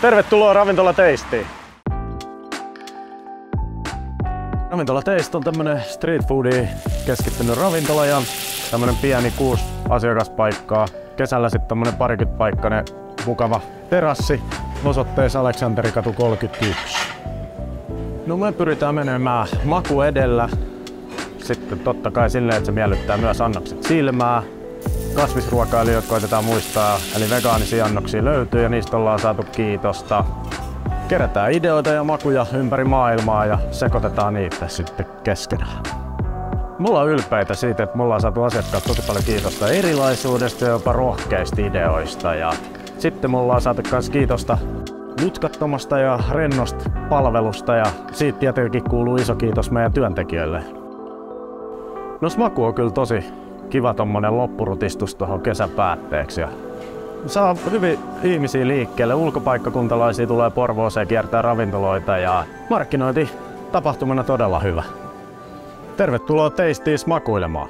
Tervetuloa Ravintola Tastiin! Ravintola Taste on tämmönen street foodiin keskittynyt ravintola ja tämmönen pieni 6 asiakaspaikkaa. Kesällä sitten tämmönen 20-paikkainen mukava terassi osoitteessa Aleksanterikatu 31. No me pyritään menemään maku edellä. Sitten totta kai silleen, että se miellyttää myös annokset silmää. Kasvisruokailijoita koitetaan muistaa, eli vegaanisia annoksia löytyy ja niistä ollaan saatu kiitosta. Kerätään ideoita ja makuja ympäri maailmaa ja sekoitetaan niitä sitten keskenään. Me ollaan ylpeitä siitä, että me ollaan saatu asiakkaat tosi paljon kiitosta erilaisuudesta ja jopa rohkeista ideoista. Ja sitten me ollaan saatu myös kiitosta mutkattomasta ja rennosta palvelusta ja siitä tietenkin kuuluu iso kiitos meidän työntekijöille. No maku on kyllä tosi kiva tommonen loppurutistus tuohon kesän päätteeksi. Ja saa hyvin ihmisiä liikkeelle. Ulkopaikkakuntalaisia tulee Porvooseen kiertää ravintoloita ja markkinointi tapahtumana todella hyvä. Tervetuloa Tastiin makuilemaan!